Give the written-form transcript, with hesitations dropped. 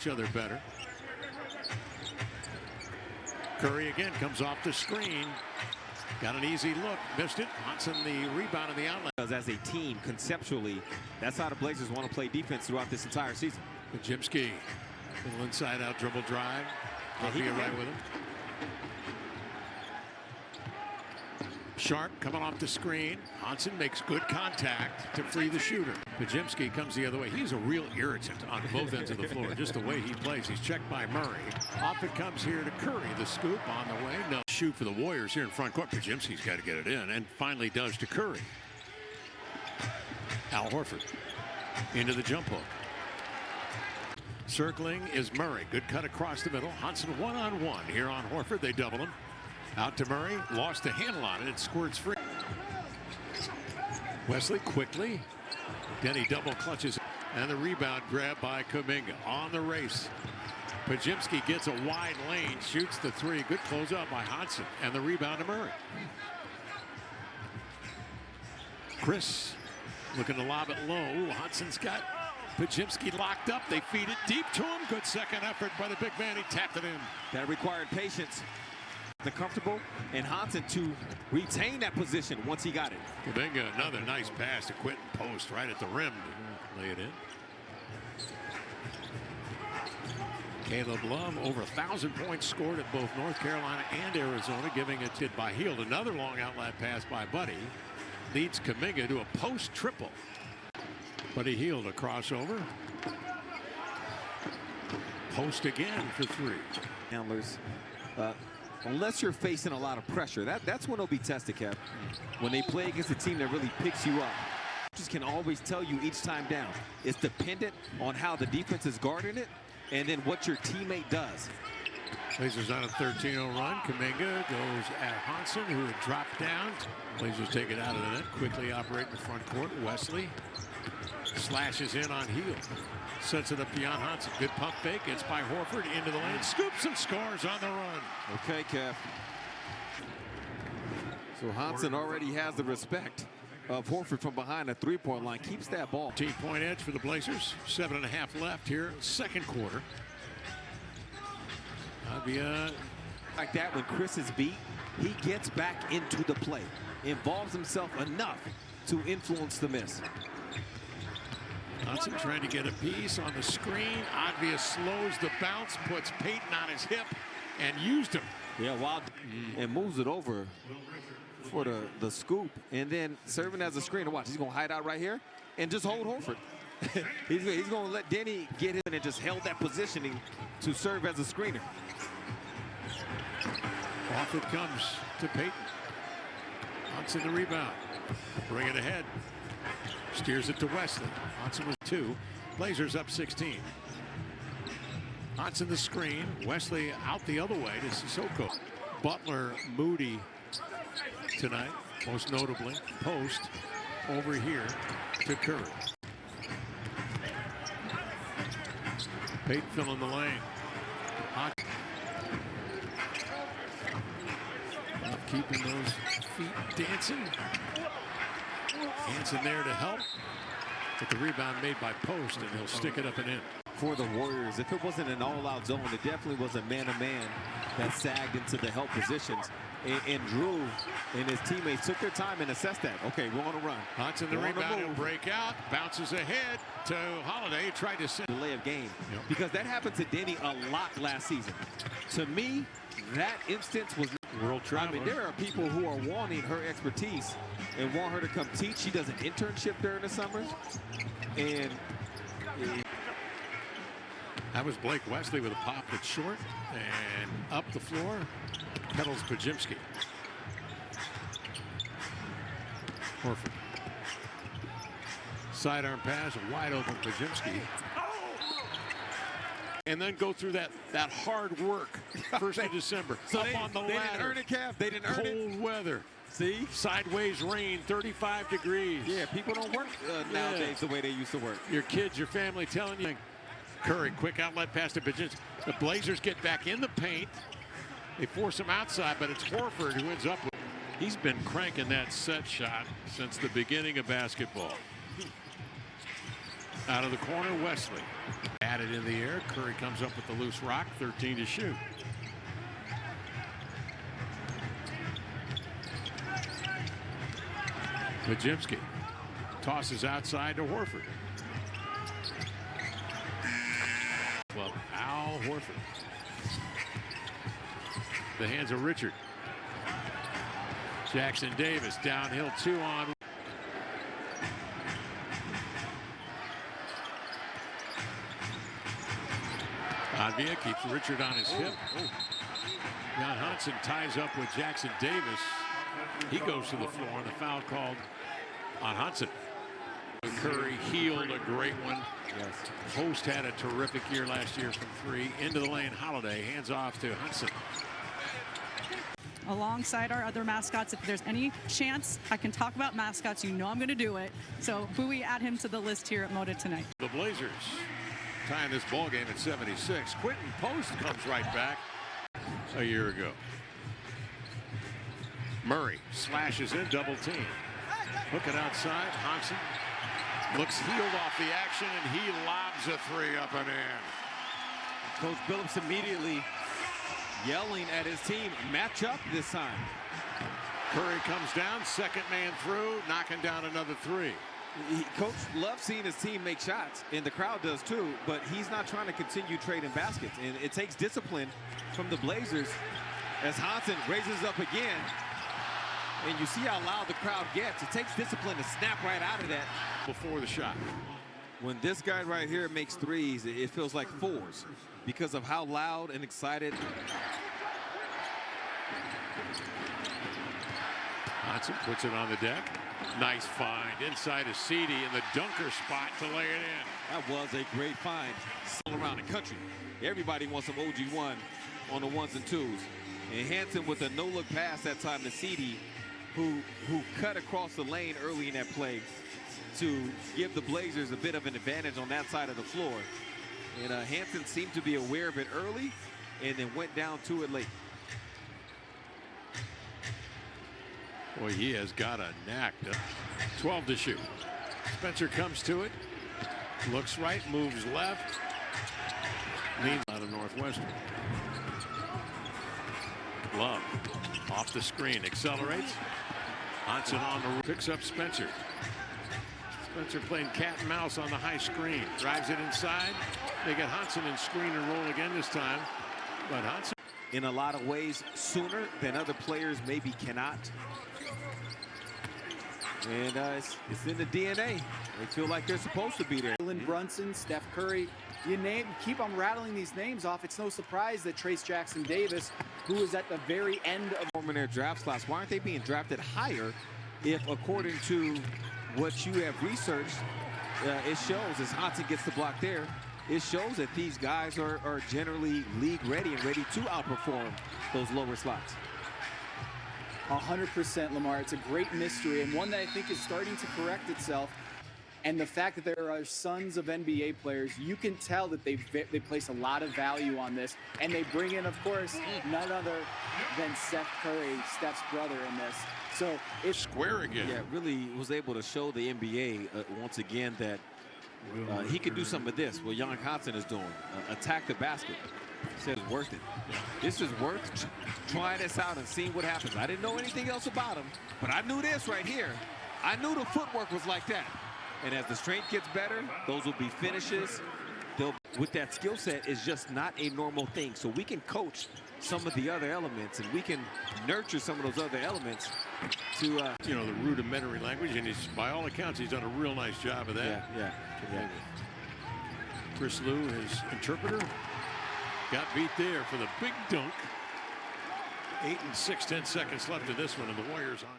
each other better. Curry again comes off the screen. Got an easy look, missed it. Hansen the rebound in the outlet. As a team, conceptually, that's how the Blazers want to play defense throughout this entire season. Pajimski, little inside out dribble drive. Yeah, I'll be right with him. Sharp coming off the screen. Hansen makes good contact to free the shooter. Pajimski comes the other way. He's a real irritant on both ends of the floor. Just the way he plays. He's checked by Murray. Off it comes here to Curry. The scoop on the way. No shoot for the Warriors here in front court. Pajimski's got to get it in, and finally does to Curry. Al Horford into the jump hook. Circling is Murray. Good cut across the middle. Hansen one-on-one here on Horford. They double him. Out to Murray. Lost the handle on it. It squirts free. Wesley quickly. Denny double clutches. And the rebound grab by Kuminga. On the race. Pajimski gets a wide lane. Shoots the three. Good closeout by Hansen. And the rebound to Murray. Chris looking to lob it low. Hansen's got Pajimski locked up. They feed it deep to him. Good second effort by the big man. He tapped it in. That required patience. The comfortable, and Hansen to retain that position once he got it. Kuminga, another nice pass to Quentin Post right at the rim. Lay it in. Caleb Love, over 1,000 points scored at both North Carolina and Arizona, giving it to by Hield. Another long outlet pass by Buddy. Leads Kuminga to a post triple. Buddy Hield a crossover. Post again for three. Handlers. Unless you're facing a lot of pressure, that's when they'll be tested, Kev. When they play against a team that really picks you up. Coaches can always tell you each time down. It's dependent on how the defense is guarding it and then what your teammate does. Blazers on a 13-0 run. Kuminga goes at Hansen, who had dropped down. Blazers take it out of the net. Quickly operate in the front court. Wesley slashes in on Hield. Sets it up beyond Hansen. Good pump fake. It's by Horford into the lane. Scoops and scores on the run. Okay, Kev. So Hansen already has the respect of Horford from behind the three-point line. Keeps that ball. 18-point edge for the Blazers. 7.5 left here. Second quarter. Like that, when Chris is beat, he gets back into the play. Involves himself enough to influence the miss. Hansen trying to get a piece on the screen. Obvious slows the bounce, puts Payton on his hip, and used him. Yeah, wild. And moves it over for the scoop, and then serving as a screener. Watch, he's going to hide out right here and just hold Horford. he's going to let Denny get him and just held that positioning to serve as a screener. Off it comes to Payton. Hansen the rebound. Bring it ahead. Steers it to Wesley. Hansen was 2. Blazers up 16. Hansen the screen. Wesley out the other way to Sissoko. Butler, Moody tonight, most notably. Post over here to Curry. Payton filling the lane. Hansen. Keeping those feet dancing. Hansen there to help. But the rebound made by Post, and he'll stick it up and in. For the Warriors, if it wasn't an all-out zone, it definitely was a man-to-man that sagged into the help positions. And Drew and his teammates took their time and assessed that. Okay, we're on a run. Hansen the rebound and break out. Bounces ahead to Holiday. Tried to send delay of game. Because that happened to Denny a lot last season. To me, that instance was world traveler. I mean, there are people who are wanting her expertise and want her to come teach. She does an internship during the summers. And that was Blake Wesley with a pop that's short and up the floor. Pedals Pajimski. Horford. Sidearm pass, a wide open Pajimski. And then go through that hard work. 1st of December. So up on the ladder. They didn't earn it, Kev. They didn't earn it. Cold weather. See? Sideways rain, 35 degrees. Yeah, people don't work nowadays the way they used to work. Your kids, your family telling you. Curry, quick outlet pass to Pajimski. The Blazers get back in the paint. They force him outside, but it's Horford who ends up with. He's been cranking that set shot since the beginning of basketball. Out of the corner, Wesley. Added in the air. Curry comes up with the loose rock. 13 to shoot. Majimski tosses outside to Horford. Well, Al Horford. The hands of Richard. Jackson Davis downhill 2 on. Advia keeps Richard on his hip. Now Hansen ties up with Jackson Davis. He goes to the floor and the foul called on Hansen. Curry healed a great one. Yes. Host had a terrific year last year from 3. Into the lane, Holiday hands off to Hansen. Alongside our other mascots, if there's any chance I can talk about mascots, you know I'm going to do it. So Bowie, add him to the list here at Moda tonight. The Blazers tying this ball game at 76. Quentin Post comes right back a year ago. Murray slashes in, double team. Hook it outside. Hansen looks healed off the action, and he lobs a 3 up and in. Coach Billups immediately yelling at his team, match up this time. Curry comes down, second man through, knocking down another 3. Coach loves seeing his team make shots, and the crowd does too, but he's not trying to continue trading baskets. And it takes discipline from the Blazers as Hansen raises up again. And you see how loud the crowd gets. It takes discipline to snap right out of that. Before the shot. When this guy right here makes 3s, it feels like 4s because of how loud and excited. Hansen puts it on the deck. Nice find inside of Seedy in the dunker spot to lay it in. That was a great find. Still around the country. Everybody wants some OG1 on the 1s and 2s. And Hansen with a no-look pass that time to Seedy, who cut across the lane early in that play to give the Blazers a bit of an advantage on that side of the floor. And Hansen seemed to be aware of it early and then went down to it late. Boy, he has got a knack. 12 to shoot. Spencer comes to it. Looks right, moves left. Leans out of Northwestern. Love off the screen, accelerates. Hansen on the picks up Spencer. Spencer playing cat and mouse on the high screen. Drives it inside. They get Hansen in screen and roll again this time. But Hansen in a lot of ways sooner than other players maybe cannot. And it's in the DNA. They feel like they're supposed to be there. Jalen Brunson, Steph Curry, keep on rattling these names off. It's no surprise that Trace Jackson Davis, who is at the very end of their draft slots, why aren't they being drafted higher if, according to what you have researched, it shows as Hansen gets the block there, it shows that these guys are generally league ready and ready to outperform those lower slots. 100%, Lamar. It's a great mystery and one that I think is starting to correct itself. And the fact that there are sons of NBA players, you can tell that they place a lot of value on this. And they bring in, of course, none other than Steph Curry, Steph's brother in this. So it's square again. Yeah, really was able to show the NBA once again that he could do some of this, what Jan Hansen is doing. Attack the basket. Says worth it. This is worth trying this out and seeing what happens. I didn't know anything else about him, but I knew this right here. I knew the footwork was like that. And as the strength gets better, those will be finishes. With that skill set is just not a normal thing. So we can coach some of the other elements, and we can nurture some of those other elements to you know, the rudimentary language, and he's, by all accounts, he's done a real nice job of that. Yeah. Chris Lou, his interpreter, got beat there for the big dunk. 8 and 6/10 seconds left in this one, and the Warriors on.